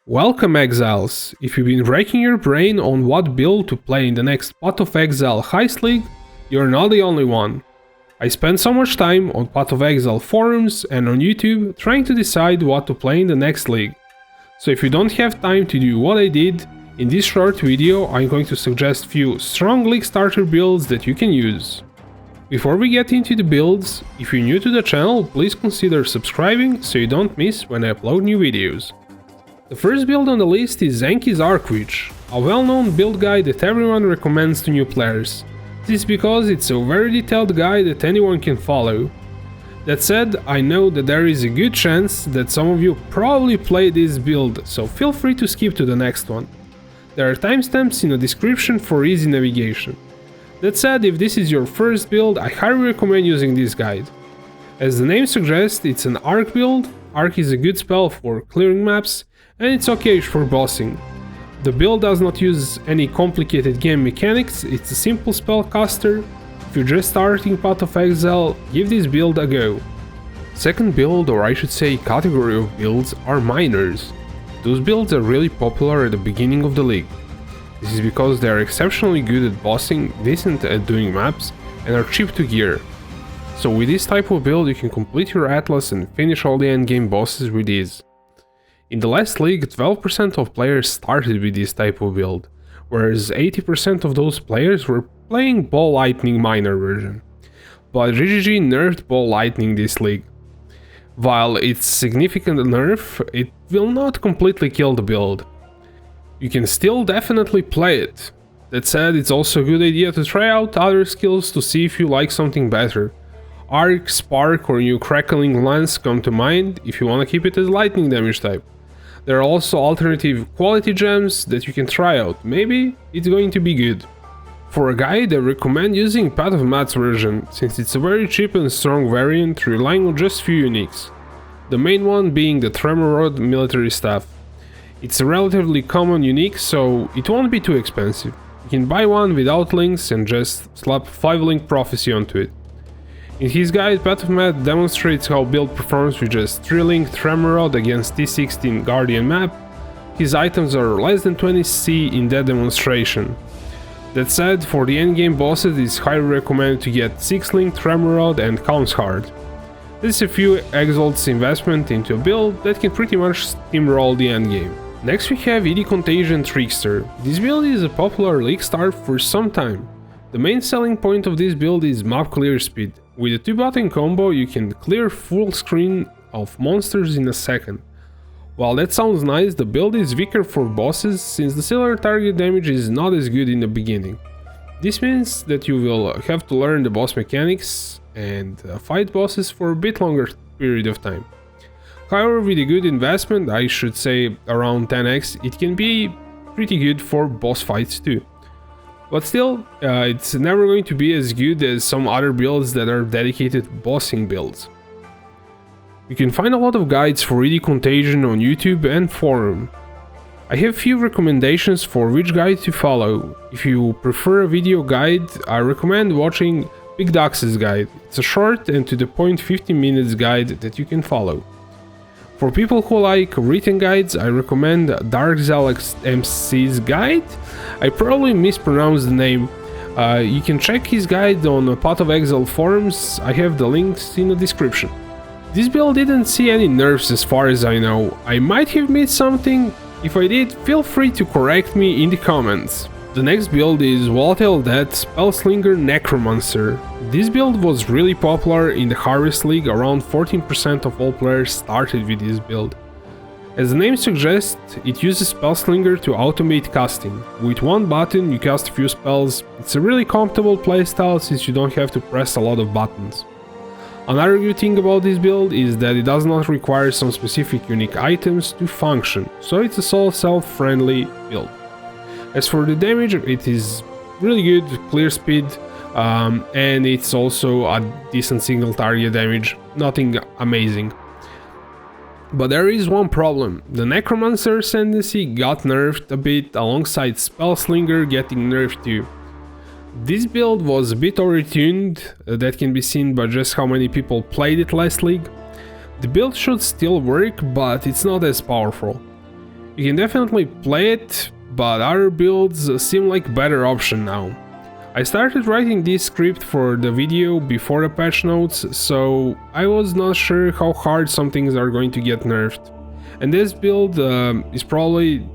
Welcome exiles! If you've been racking your brain on what build to play in the next Path of Exile Heist League, you're not the only one. I spent so much time on Path of Exile forums and on YouTube trying to decide what to play in the next league. So if you don't have time to do what I did, in this short video I'm going to suggest few strong league starter builds that you can use. Before we get into the builds, if you're new to the channel, please consider subscribing so you don't miss when I upload new videos. The first build on the list is Enki's Archwitch, a well-known build guide that everyone recommends to new players. This is because it's a very detailed guide that anyone can follow. That said, I know that there is a good chance that some of you probably played this build, so feel free to skip to the next one. There are timestamps in the description for easy navigation. That said, if this is your first build, I highly recommend using this guide. As the name suggests, it's an Arc build. Arc is a good spell for clearing maps, and it's okay for bossing. The build does not use any complicated game mechanics, it's a simple spellcaster. If you're just starting Path of Exile, give this build a go. Second build, or I should say category of builds, are miners. Those builds are really popular at the beginning of the league. This is because they are exceptionally good at bossing, decent at doing maps, and are cheap to gear. So with this type of build you can complete your atlas and finish all the endgame bosses with ease. In the last league, 12% of players started with this type of build, whereas 80% of those players were playing Bow Lightning miner version. But GGG nerfed Bow Lightning this league. While it's significant nerf, it will not completely kill the build. You can still definitely play it. That said, it's also a good idea to try out other skills to see if you like something better. Arc, Spark or new Crackling Lance come to mind if you want to keep it as lightning damage type. There are also alternative quality gems that you can try out, maybe it's going to be good. For a guide, I recommend using Path of Matt's version, since it's a very cheap and strong variant relying on just few uniques. The main one being the Tremor Rod military staff. It's a relatively common unique, so it won't be too expensive. You can buy one without links and just slap 5 link prophecy onto it. In his guide, Path of Matt demonstrates how build performs with just 3 link Tremor Rod against T16 Guardian map. His items are less than 20 C in that demonstration. That said, for the endgame bosses it's highly recommended to get 6 link Tremor Rod and Counts Hard. This is a few exalts investment into a build that can pretty much steamroll the endgame. Next we have Contagion Trickster. This build is a popular league start for some time. The main selling point of this build is map clear speed. With a 2-button combo you can clear full screen of monsters in a second. While that sounds nice, the build is weaker for bosses since the silver target damage is not as good in the beginning. This means that you will have to learn the boss mechanics and fight bosses for a bit longer period of time. However, with a good investment, I should say around 10x, it can be pretty good for boss fights too. But still, it's never going to be as good as some other builds that are dedicated bossing builds. You can find a lot of guides for Contagion on YouTube and forum. I have few recommendations for which guide to follow. If you prefer a video guide, I recommend watching Big Dux's guide. It's a short and to the point 15 minutes guide that you can follow. For people who like written guides, I recommend Darkzalex MC's guide. I probably mispronounced the name. You can check his guide on Path of Exile forums, I have the links in the description. This build didn't see any nerfs as far as I know. I might have missed something. If I did, feel free to correct me in the comments. The next build is Volatile Spellslinger Necromancer. This build was really popular in the Harvest League, around 14% of all players started with this build. As the name suggests, it uses Spellslinger to automate casting. With one button you cast a few spells. It's a really comfortable playstyle since you don't have to press a lot of buttons. Another good thing about this build is that it does not require some specific unique items to function, so it's a solo self-friendly build. As for the damage, it is really good, clear speed, and it's also a decent single target damage, nothing amazing. But there is one problem, the Necromancer ascendancy got nerfed a bit alongside Spellslinger getting nerfed too. This build was a bit overtuned, that can be seen by just how many people played it last league. The build should still work, but it's not as powerful. You can definitely play it, but other builds seem like better option now. I started writing this script for the video before the patch notes, so I was not sure how hard some things are going to get nerfed. And this build is probably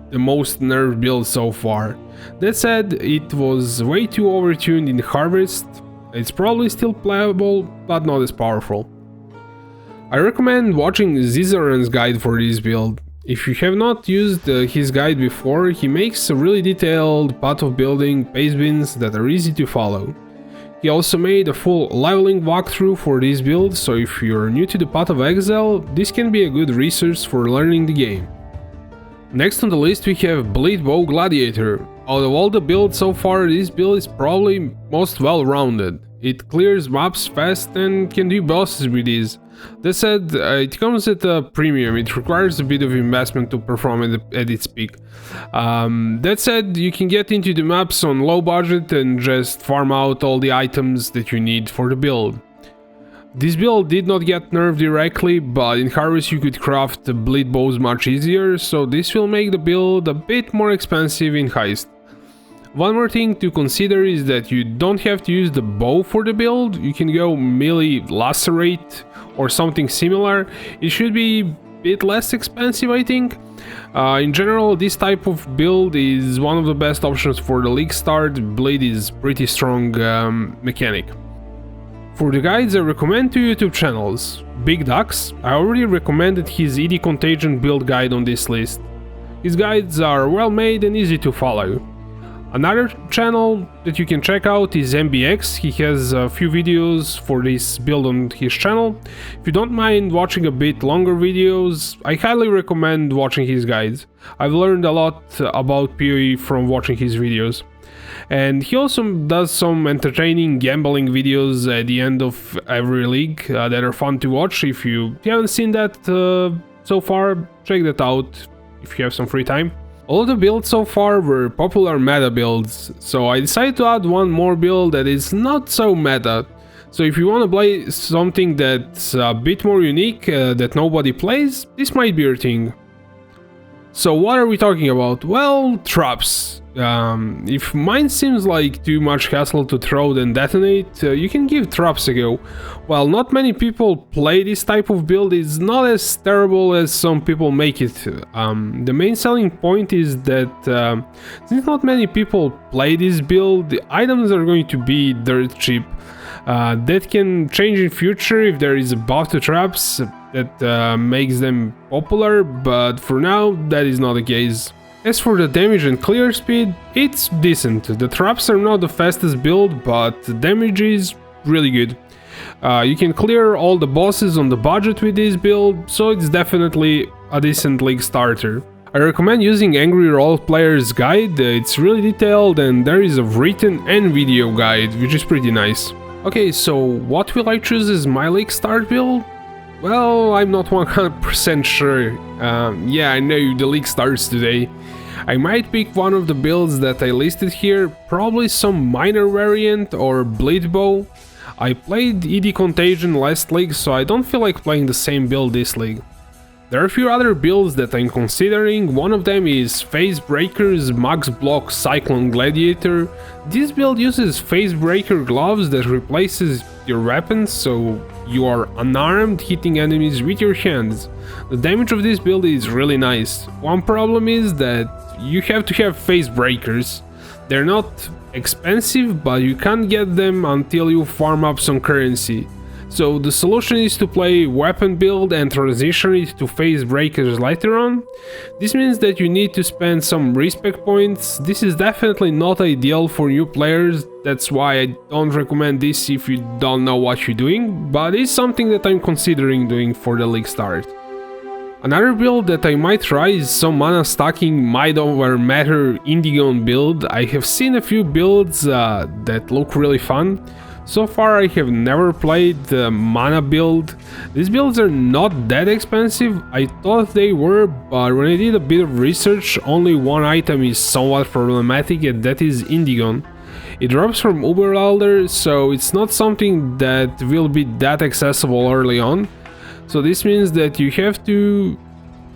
the most nerfed build so far. That said, it was way too overtuned in Harvest. It's probably still playable, but not as powerful. I recommend watching Zizaran's guide for this build. If you have not used his guide before, he makes a really detailed path of building paste bins that are easy to follow. He also made a full leveling walkthrough for this build, so if you're new to the Path of Exile, this can be a good resource for learning the game. Next on the list we have Bow Gladiator. Out of all the builds so far, this build is probably most well-rounded. It clears maps fast and can do bosses with ease. That said, it comes at a premium, it requires a bit of investment to perform at its peak. That said, you can get into the maps on low budget and just farm out all the items that you need for the build. This build did not get nerfed directly, but in Harvest you could craft the bleed bows much easier, so this will make the build a bit more expensive in Heist. One more thing to consider is that you don't have to use the bow for the build, you can go melee lacerate or something similar. It should be a bit less expensive, I think. In general, this type of build is one of the best options for the league start. Bleed is pretty strong mechanic. For the guides, I recommend two YouTube channels. Big Ducks, I already recommended his Contagion build guide on this list. His guides are well made and easy to follow. Another channel that you can check out is MBX, he has a few videos for this build on his channel. If you don't mind watching a bit longer videos, I highly recommend watching his guides. I've learned a lot about POE from watching his videos. And he also does some entertaining gambling videos at the end of every league that are fun to watch. If you haven't seen that so far, check that out if you have some free time. All of the builds so far were popular meta builds, so I decided to add one more build that is not so meta. So if you want to play something that's a bit more unique that nobody plays, this might be your thing. So what are we talking about? Well, traps. If mine seems like too much hassle to throw then detonate, you can give traps a go. While not many people play this type of build, it's not as terrible as some people make it. The main selling point is that since not many people play this build, the items are going to be dirt cheap. That can change in future if there is a buff to traps that makes them popular, but for now that is not the case. As for the damage and clear speed, it's decent. The traps are not the fastest build, but the damage is really good. You can clear all the bosses on the budget with this build, so it's definitely a decent league starter. I recommend using Angry Role Player's guide, it's really detailed and there is a written and video guide, which is pretty nice. Okay, so what will I choose as my league start build? Well, I'm not 100% sure. Yeah, I know the league starts today. I might pick one of the builds that I listed here, probably some minor variant or bleed bow. I played Contagion last league, so I don't feel like playing the same build this league. There are a few other builds that I'm considering. One of them is Phase Breaker's Max Block Cyclone Gladiator. This build uses Phase Breaker gloves that replaces your weapons, so you are unarmed, hitting enemies with your hands. The damage of this build is really nice. One problem is that you have to have Phase Breakers. They're not expensive, but you can't get them until you farm up some currency. So the solution is to play weapon build and transition it to Phase Breakers later on. This means that you need to spend some respec points. This is definitely not ideal for new players, that's why I don't recommend this if you don't know what you're doing, but it's something that I'm considering doing for the league start. Another build that I might try is some mana stacking Might Over Matter Indigon build. I have seen a few builds that look really fun. So far I have never played the mana build. These builds are not that expensive, I thought they were, but when I did a bit of research, only one item is somewhat problematic and that is Indigon. It drops from Uber Elder, so it's not something that will be that accessible early on. So this means that you have to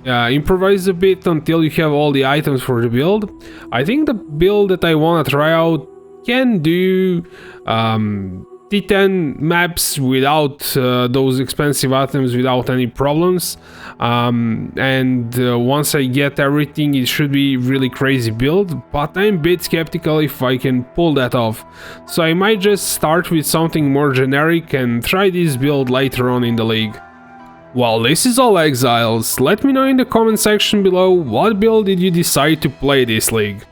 improvise a bit until you have all the items for the build. I think the build that I want to try out can do T10 maps without those expensive items, without any problems. Once I get everything, it should be really crazy build, but I'm a bit skeptical if I can pull that off. So I might just start with something more generic and try this build later on in the league. Well, this is all, Exiles. Let me know in the comment section below what build did you decide to play this league.